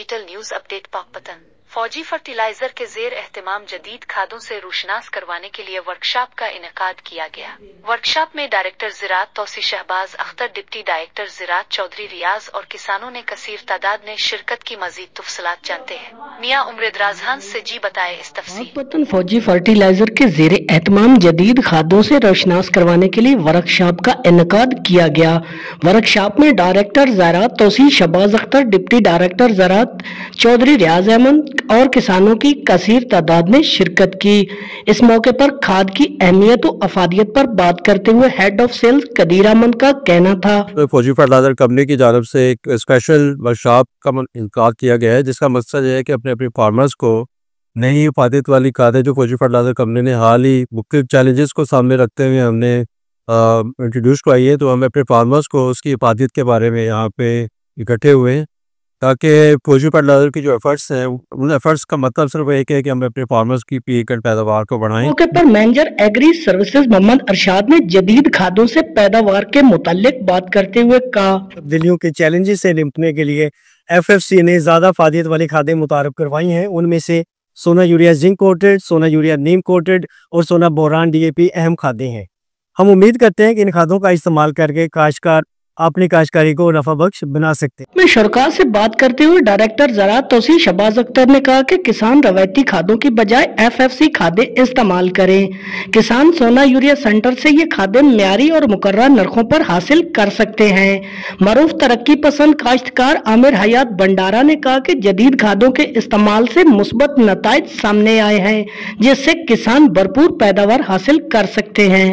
Digital news update Pakpattan. फौजी fertiliser के जेर एहतमाम जदीद खादों से रोशनास करवाने के लिए वर्कशॉप का इनेकाद किया गया। वर्कशॉप में डायरेक्टर ज़राअत तौसी शहबाज अख्तर, डिप्टी डायरेक्टर ज़राअत चौधरी रियाज और किसानों ने कसीर तादाद में शिरकत की। मजीद तफसीलात जानते हैं मियां उमरदराज हांस से। जी बताए इस तफसील। पाकपतन फौजी फर्टिलाइजर के जेर एहतमाम जदीद खादों से रोशनास करवाने के लिए वर्कशॉप का इनेकाद किया गया। वर्कशॉप में डायरेक्टर ज़राअत तौसी शहबाज अख्तर, डिप्टी डायरेक्टर ज़राअत चौधरी रियाज अहमद और किसानों की कसीर तादाद ने शिरकत की। इस मौके पर खाद की अहमियत और अफादियत पर बात करते हुए head of sales Qadeer Ahmed का कहना था। तो फौजी फर्टिलाइजर कंपनी की जानब से एक स्पेशल वर्कशॉप का इनकार किया गया है, जिसका मकसद है कि अपने फार्मर्स को नई इफादत वाली खादें जो फौजी फर्टिलाइजर कंपनी ने हाल ही मुख्तलिफ चैलेंजेस को सामने रखते हुए हमने इंट्रोड्यूस करवाई है, तो हम अपने फार्मर्स को उसकी इफादत के बारे में यहाँ पे इकट्ठे हुए हैं ताकि फौजी फर्टिलाइजर की जो एफर्ट्स हैं, उन एफर्ट्स का मतलब सिर्फ एक है कि हम अपने फार्मर्स की पी एकड़ पैदावार को बढ़ाएं। मौके पर manager agri services Mohammad Arshad ने जदीद खादों से पैदावार के मुतालिक बात करते हुए कहा, तब्दीलियों के चैलेंजेस से निपटने के लिए FFC ने ज्यादा फादियत वाली खादें मुतारफ करवाई हैं। उनमें से सोना यूरिया जिंक कोटेड, सोना यूरिया नीम कोटेड और सोना बोरान DAP अहम खादें हैं। हम उम्मीद करते हैं कि इन खादों का इस्तेमाल करके काश्तकार अपनी काश्तकारी को नफा बख्श बना सकते हैं। में शरका से बात करते हुए डायरेक्टर ज़राअत तौसी शहबाज अख्तर ने कहा कि किसान रवायती खादों की बजाय FFC खादें इस्तेमाल करें। किसान सोना यूरिया सेंटर से ये खादें म्यारी और मुकर्रर नरखों पर हासिल कर सकते हैं। मरूफ तरक्की पसंद काश्तकार आमिर हयात भंडारा ने कहा कि जदीद खादों के इस्तेमाल से मुस्बत नताइज सामने आए हैं, जिससे किसान भरपूर पैदावार हासिल कर सकते हैं।